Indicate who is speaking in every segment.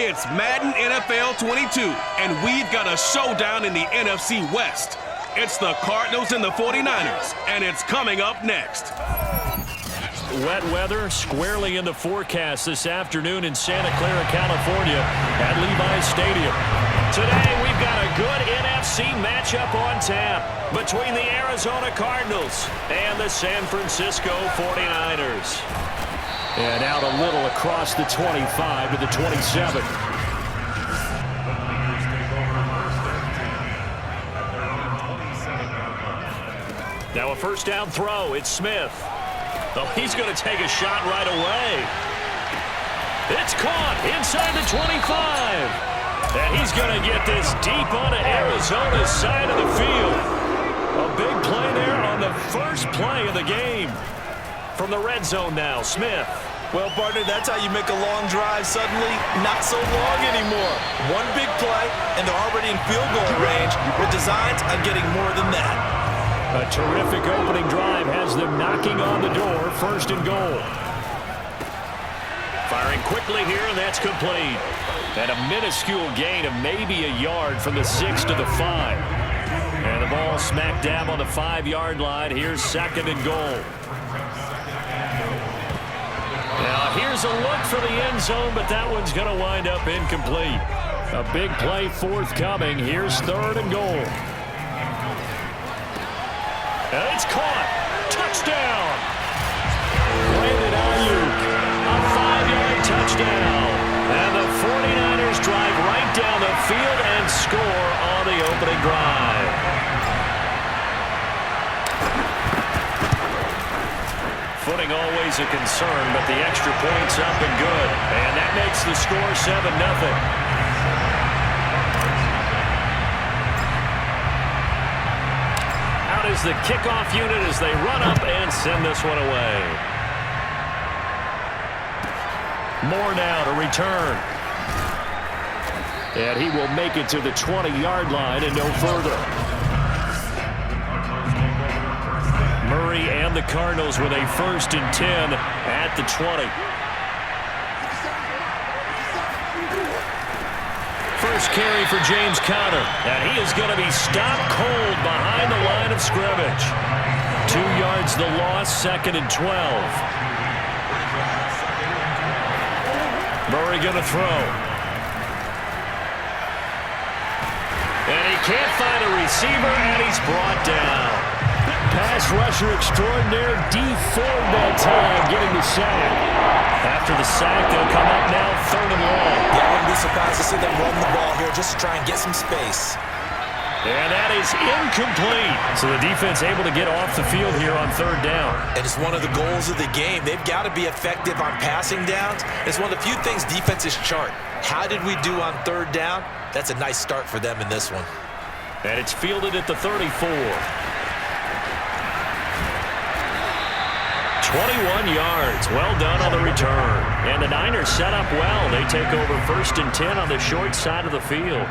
Speaker 1: It's Madden NFL 22, and we've got a showdown in the NFC West. It's the Cardinals and the 49ers, and it's coming up next.
Speaker 2: Wet weather squarely in the forecast this afternoon in Santa Clara, California at Levi's Stadium. Today we've got a good NFC matchup on tap between the Arizona Cardinals and the San Francisco 49ers. And out a little across the 25 to the 27. Now a first down throw. It's Smith. Oh, he's going to take a shot right away. It's caught inside the 25. And he's going to get this deep onto Arizona's side of the field. A big play there on the first play of the game. From the red zone now, Smith.
Speaker 3: Well, partner, that's how you make a long drive suddenly not so long anymore. One big play, and they're already in field goal range with designs on getting more than that.
Speaker 2: A terrific opening drive has them knocking on the door, first and goal. Firing quickly here, and that's complete. And a minuscule gain of maybe a yard from the 6 to the 5. And the ball smack dab on the 5-yard line. Here's second and goal. Now here's a look for the end zone, but that one's going to wind up incomplete. A big play forthcoming. Here's third and goal. And it's caught. Touchdown. Brandon Ayuk. A 5-yard touchdown. And the 49ers drive right down the field and score on the opening drive. Footing always a concern, but the extra point's up and good. And that makes the score 7-0. Is the kickoff unit as they run up and send this one away. Moore now to return. And he will make it to the 20-yard line and no further. Murray and the Cardinals with a first and 10 at the 20. First carry for James Conner, and he is going to be stopped cold behind the line of scrimmage. 2 yards the loss, second and 12. Murray going to throw. And he can't find a receiver, and he's brought down. Pass rusher extraordinaire, D Ford that time, getting the sack. After the sack, they'll come up now, third and long.
Speaker 3: Yeah, I wouldn't be surprised to see them run the ball here just to try and get some space.
Speaker 2: And that is incomplete. So the defense able to get off the field here on third down.
Speaker 3: And it's one of the goals of the game. They've got to be effective on passing downs. It's one of the few things defenses chart. How did we do on third down? That's a nice start for them in this one.
Speaker 2: And it's fielded at the 34. 21 yards. Well done on the return. And the Niners set up well. They take over first and 10 on the short side of the field.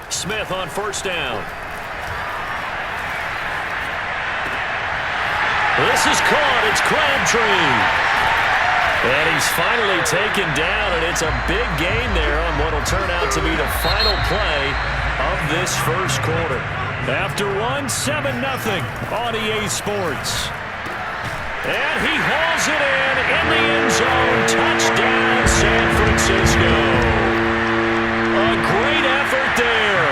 Speaker 2: Smith on first down. This is caught. It's Crabtree. And he's finally taken down, and it's a big gain there on what will turn out to be the final play of this first quarter. After one, 7-0 on EA Sports. And he hauls it in the end zone. Touchdown, San Francisco. A great effort there.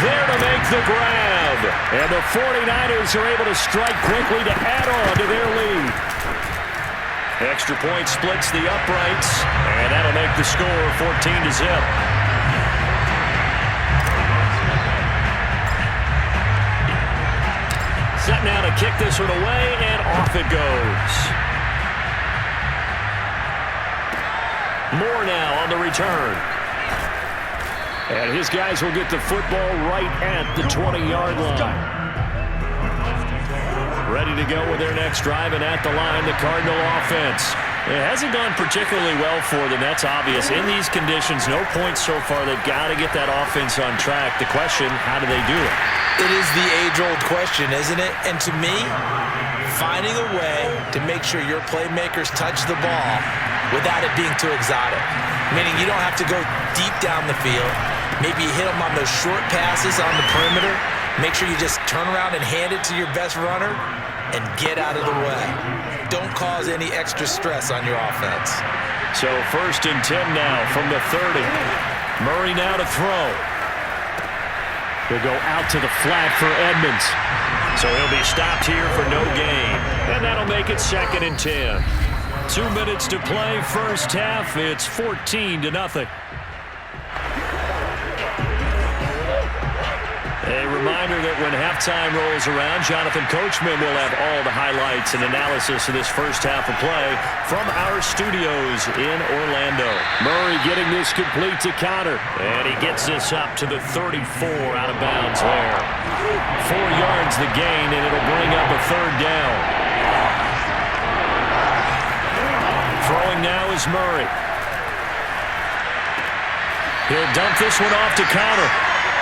Speaker 2: There to make the grab. And the 49ers are able to strike quickly to add on to their lead. Extra point splits the uprights, and that'll make the score 14-0. Set now to kick this one away, and off it goes. Moore now on the return. And his guys will get the football right at the 20-yard line. Ready to go with their next drive, and at the line, the Cardinal offense. It hasn't gone particularly well for them, that's obvious. In these conditions, no points so far. They've got to get that offense on track. The question, how do they do it?
Speaker 3: It is the age-old question, isn't it? And to me, finding a way to make sure your playmakers touch the ball without it being too exotic. Meaning you don't have to go deep down the field. Maybe you hit them on those short passes on the perimeter. Make sure you just turn around and hand it to your best runner and get out of the way. Don't cause any extra stress on your offense.
Speaker 2: So 1st and 10 now from the 30. Murray now to throw. He'll go out to the flat for Edmonds. So he'll be stopped here for no gain. And that'll make it 2nd and 10. 2 minutes to play first half. It's 14-0. A reminder that when halftime rolls around, Jonathan Coachman will have all the highlights and analysis of this first half of play from our studios in Orlando. Murray getting this complete to counter. And he gets this up to the 34 out of bounds there. 4 yards the gain, and it'll bring up a 3rd down. Throwing now is Murray. He'll dump this one off to counter.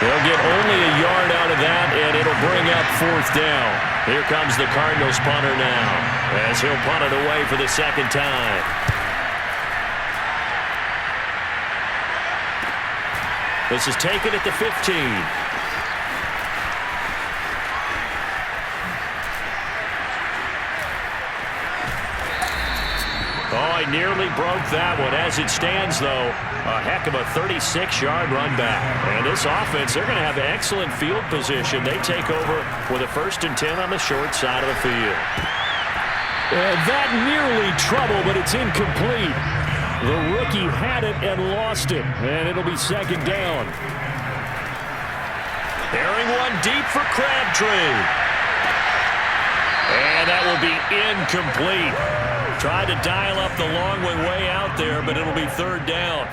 Speaker 2: They'll get only a yard out of that, and it'll bring up 4th down. Here comes the Cardinals punter now, as he'll punt it away for the 2nd time. This is taken at the 15. Oh, he nearly broke that one. As it stands, though, a heck of a 36-yard run back. And this offense, they're going to have excellent field position. They take over with a 1st and 10 on the short side of the field. And that nearly trouble, but it's incomplete. The rookie had it and lost it. And it'll be 2nd down. Airing one deep for Crabtree. And that will be incomplete. Tried to dial up the long way out there, but it'll be 3rd down.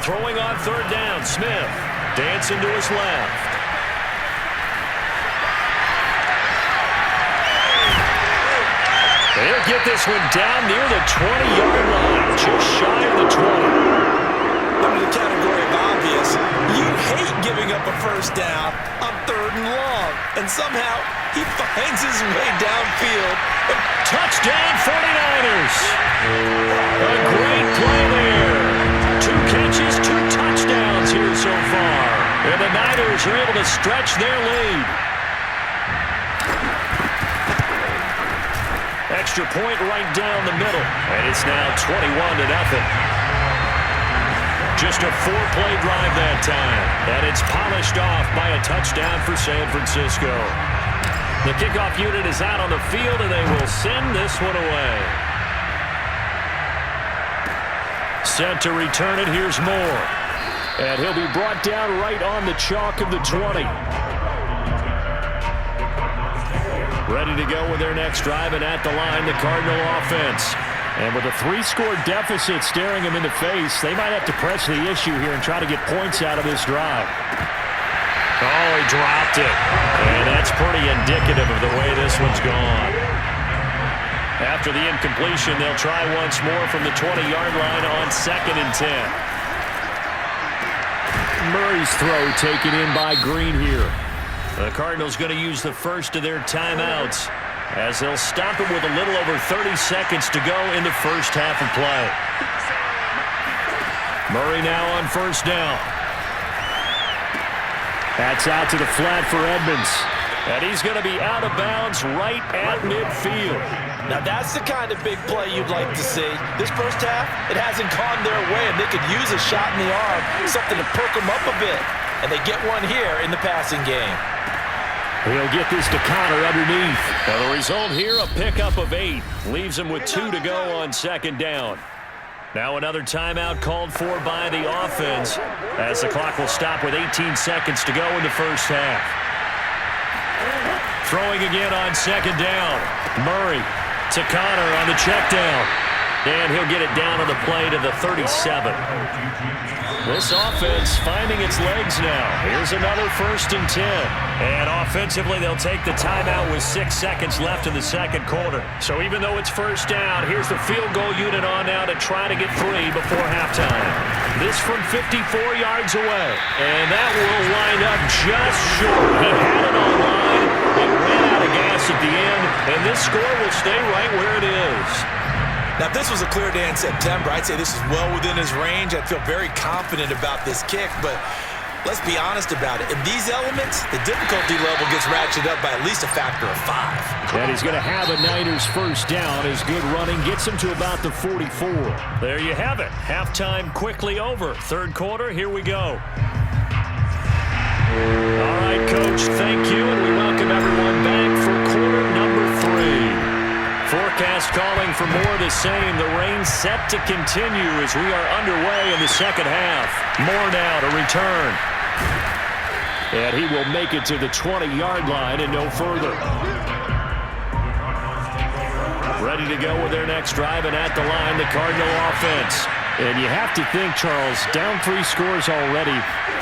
Speaker 2: Throwing on 3rd down, Smith. Dancing to his left. He'll get this one down near the 20-yard line, just shy of the 20.
Speaker 3: Under the category of obvious, you hate giving up a 1st down on 3rd and long. And somehow, he finds his way downfield.
Speaker 2: Touchdown 49ers. A great play there. 2 catches, 2 touchdowns here so far. And the Niners are able to stretch their lead. Extra point right down the middle. And it's now 21-0. Just a 4-play drive that time. And it's polished off by a touchdown for San Francisco. The kickoff unit is out on the field, and they will send this one away. Set to return it. Here's Moore. And he'll be brought down right on the chalk of the 20. Ready to go with their next drive, and at the line, the Cardinal offense. And with a 3-score deficit staring them in the face, they might have to press the issue here and try to get points out of this drive. Oh, he dropped it. And that's pretty indicative of the way this one's gone. After the incompletion, they'll try once more from the 20-yard line on 2nd and 10. Murray's throw taken in by Green here. The Cardinals going to use the first of their timeouts as they'll stop it with a little over 30 seconds to go in the first half of play. Murray now on 1st down. That's out to the flat for Edmonds. And he's going to be out of bounds right at midfield.
Speaker 3: Now that's the kind of big play you'd like to see. This first half, it hasn't gone their way, and they could use a shot in the arm, something to perk them up a bit. And they get one here in the passing game.
Speaker 2: He'll get this to counter underneath. Now the result here, a pickup of 8. Leaves him with 2 to go on 2nd down. Now another timeout called for by the offense as the clock will stop with 18 seconds to go in the first half. Throwing again on 2nd down. Murray to Connor on the check down. And he'll get it down on the play to the 37. This offense finding its legs now. Here's another 1st and 10. And offensively, they'll take the timeout with 6 seconds left in the second quarter. So even though it's 1st down, here's the field goal unit on now to try to get 3 before halftime. This from 54 yards away. And that will wind up just short. He had it And this score will stay right where it is.
Speaker 3: Now, if this was a clear day in September, I'd say this is well within his range. I'd feel very confident about this kick, but let's be honest about it. In these elements, the difficulty level gets ratcheted up by at least a factor of 5.
Speaker 2: And he's going to have a Niners first down. His good running gets him to about the 44. There you have it. Halftime quickly over. Third quarter, here we go. All right, Coach, thank you, and we welcome everyone back for quarter number 3. Forecast calling for more of the same. The rain set to continue as we are underway in the second half. More now to return. And he will make it to the 20-yard line and no further. Ready to go with their next drive, and at the line, the Cardinal offense. And you have to think, Charles, down 3 scores already.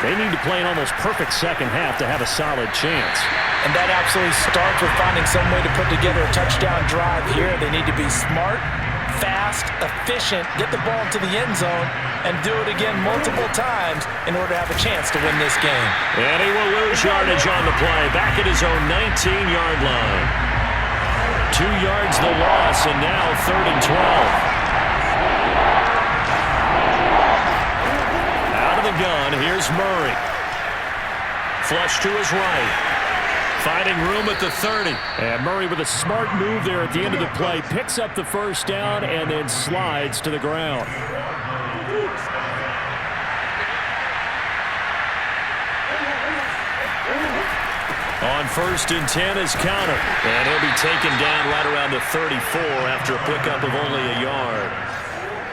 Speaker 2: They need to play an almost perfect second half to have a solid chance.
Speaker 3: And that absolutely starts with finding some way to put together a touchdown drive here. They need to be smart, fast, efficient, get the ball into the end zone, and do it again multiple times in order to have a chance to win this game.
Speaker 2: And he will lose yardage on the play, back at his own 19-yard line. 2 yards the loss, and now 3rd and 12. Out of the gun, here's Murray. Flush to his right. Finding room at the 30. And Murray with a smart move there at the end of the play. Picks up the first down and then slides to the ground. On 1st and 10 is Counter. And he'll be taken down right around the 34 after a pickup of only a yard.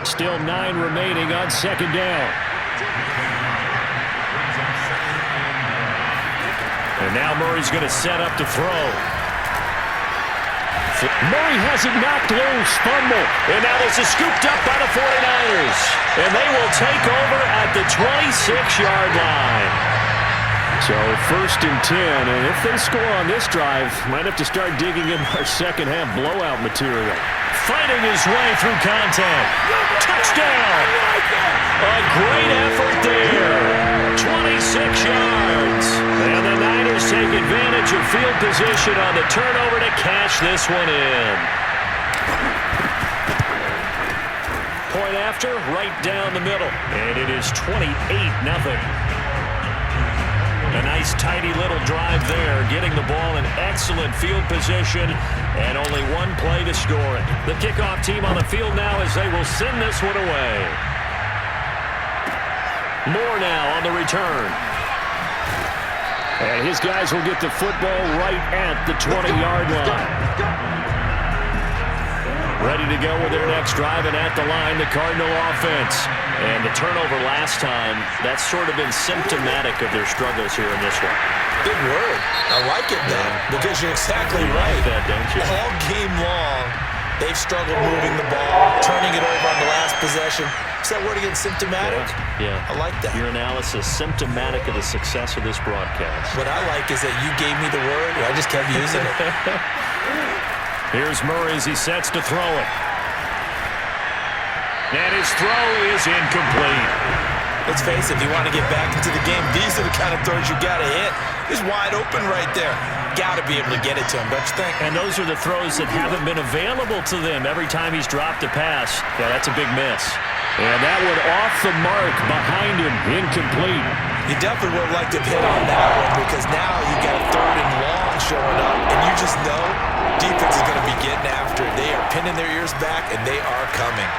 Speaker 2: Still 9 remaining on 2nd down. And now Murray's going to set up to throw. Murray has it knocked loose. Fumble. And now this is scooped up by the 49ers. And they will take over at the 26-yard line. So 1st and 10. And if they score on this drive, might have to start digging in our second half blowout material. Fighting his way through contact. Touchdown. A great effort there. 26 yards. And the Niners take advantage of field position on the turnover to cash this one in. Point after, right down the middle. And it is 28-0. A nice, tidy little drive there, getting the ball in excellent field position, and only 1 play to score it. The kickoff team on the field now as they will send this one away. Moore now on the return. And his guys will get the football right at the 20-yard line. Ready to go with their next drive, and at the line, the Cardinal offense. And the turnover last time, that's sort of been symptomatic of their struggles here in this one.
Speaker 3: Big word. I like it, though, because you're exactly right.
Speaker 2: You like that, don't you?
Speaker 3: All game long, they've struggled moving the ball, turning it over on the last possession. Is that word again, symptomatic?
Speaker 2: Yeah.
Speaker 3: I like that.
Speaker 2: Your analysis, symptomatic of the success of this broadcast.
Speaker 3: What I like is that you gave me the word, and I just kept using it.
Speaker 2: Here's Murray as he sets to throw it. And his throw is incomplete.
Speaker 3: Let's face it, if you want to get back into the game, these are the kind of throws you got to hit. He's wide open right there. Got to be able to get it to him, don't you think?
Speaker 2: And those are the throws that haven't been available to them every time he's dropped a pass. Yeah, that's a big miss. And that one off the mark behind him, incomplete.
Speaker 3: You definitely would have liked to have hit on that one because now you got a 3rd and long showing up, and you just know defense is going to be getting after it. They are pinning their ears back, and they are coming.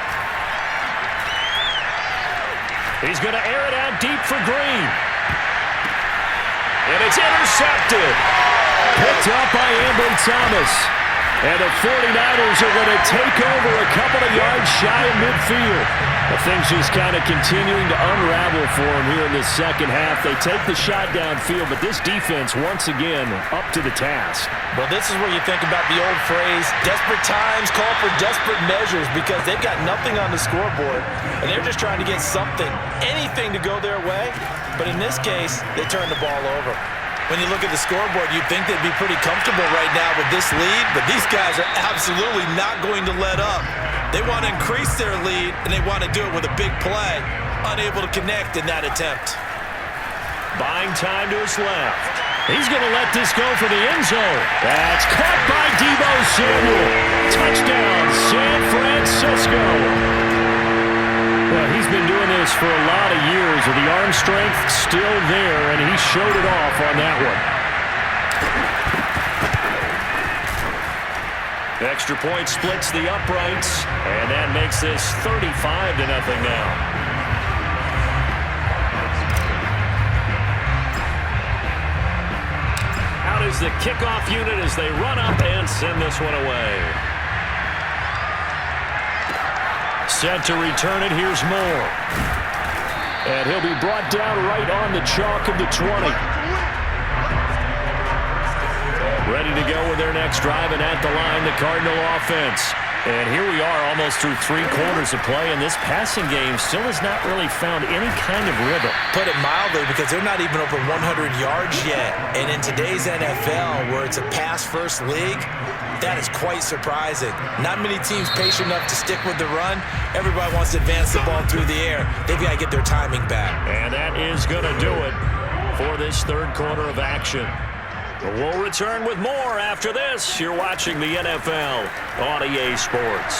Speaker 2: He's going to air it out deep for Green. And it's intercepted. Picked up by Ambry Thomas. And the 49ers are going to take over a couple of yards shy of midfield. Things just kind of continuing to unravel for them here in the second half. They take the shot downfield, but this defense, once again, up to the task.
Speaker 3: Well, this is where you think about the old phrase, desperate times call for desperate measures, because they've got nothing on the scoreboard, and they're just trying to get something, anything to go their way. But in this case, they turn the ball over. When you look at the scoreboard, you'd think they'd be pretty comfortable right now with this lead, but these guys are absolutely not going to let up. They want to increase their lead, and they want to do it with a big play. Unable to connect in that attempt.
Speaker 2: Buying time to his left. He's going to let this go for the end zone. That's caught by Deebo Samuel. Touchdown, San Francisco. Well, he's been doing this for a lot of years, with the arm strength still there, and he showed it off on that one. Extra point splits the uprights, and that makes this 35-0 now. Is the kickoff unit as they run up and send this one away. Set to return it. Here's Moore. And he'll be brought down right on the chalk of the 20. Ready to go with their next drive, and at the line, the Cardinal offense. And here we are almost through 3 quarters of play, and this passing game still has not really found any kind of rhythm. Put it mildly, because they're not even over 100 yards yet. And in today's NFL, where it's a pass-first league, that is quite surprising. Not many teams patient enough to stick with the run. Everybody wants to advance the ball through the air. They've got to get their timing back. And that is going to do it for this third quarter of action. We'll return with more after this. You're watching the NFL on EA Sports.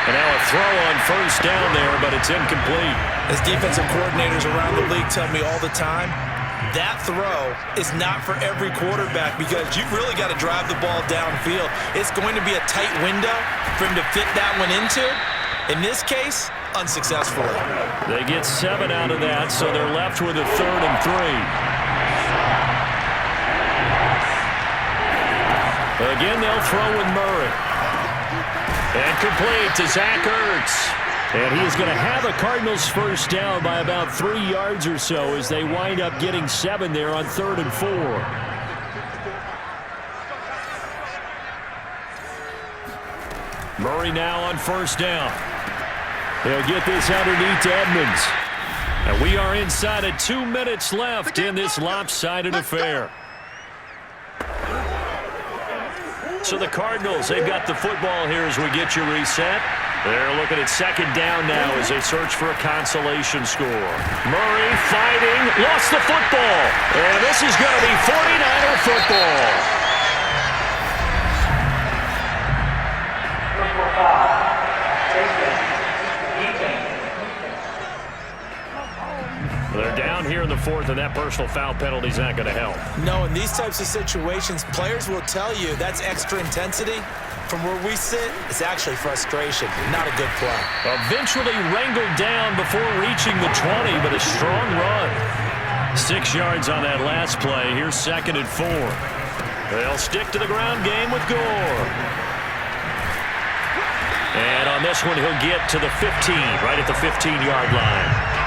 Speaker 2: And now a throw on first down there, but it's incomplete. As defensive coordinators around the league tell me all the time, that throw is not for every quarterback, because you've really got to drive the ball downfield. It's going to be a tight window for him to fit that one into. In this case, unsuccessfully. They get 7 out of that, so they're left with a 3rd and 3. Again, they'll throw with Murray. And complete to Zach Ertz. And he is going to have a Cardinals first down by about 3 yards or so, as they wind up getting 7 there on 3rd and 4. Murray now on first down. He'll get this underneath to Edmonds. And we are inside of 2 minutes left in this lopsided affair. So the Cardinals, they've got the football here as we get you reset. They're looking at 2nd down now as they search for a consolation score. Murray fighting, lost the football. And this is going to be 49er football. They're down here in the 4th, and that personal foul penalty is not going to help. No, in these types of situations, players will tell you that's extra intensity. From where we sit, it's actually frustration, not a good play. Eventually wrangled down before reaching the 20, but a strong run. 6 yards on that last play. Here's 2nd and 4. They'll stick to the ground game with Gore. And on this one, he'll get to the 15, right at the 15-yard line.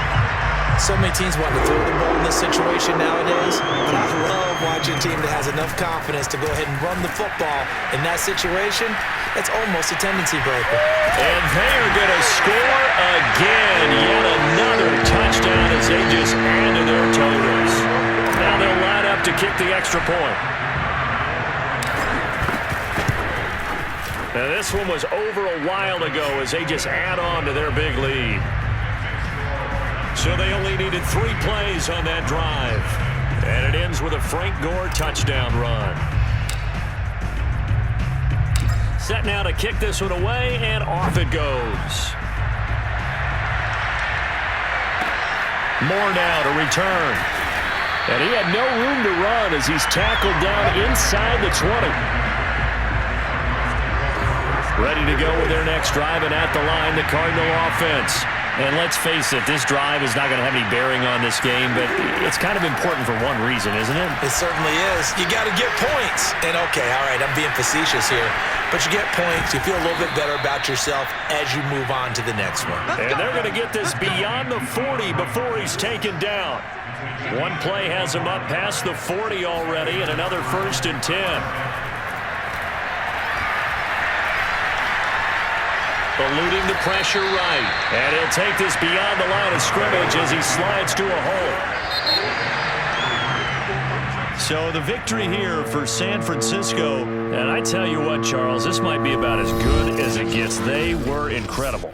Speaker 2: So many teams want to throw the ball in this situation nowadays, but I love watching a team that has enough confidence to go ahead and run the football. In that situation, it's almost a tendency breaker. And they are going to score again. Yet another touchdown as they just add to their totals. Now they'll line up to kick the extra point. Now this one was over a while ago as they just add on to their big lead. So they only needed 3 plays on that drive. And it ends with a Frank Gore touchdown run. Set now to kick this one away, and off it goes. Moore now to return. And he had no room to run as he's tackled down inside the 20. Ready to go with their next drive, and at the line, the Cardinal offense. And let's face it, this drive is not going to have any bearing on this game, but it's kind of important for one reason, isn't it? It certainly is. You got to get points. And okay, all right, I'm being facetious here, but you get points, you feel a little bit better about yourself as you move on to the next one. And they're going to get this beyond the 40 before he's taken down. One play has him up past the 40 already, and another 1st and 10. Eluding the pressure right. And he'll take this beyond the line of scrimmage as he slides to a hole. So the victory here for San Francisco. And I tell you what, Charles, this might be about as good as it gets. They were incredible.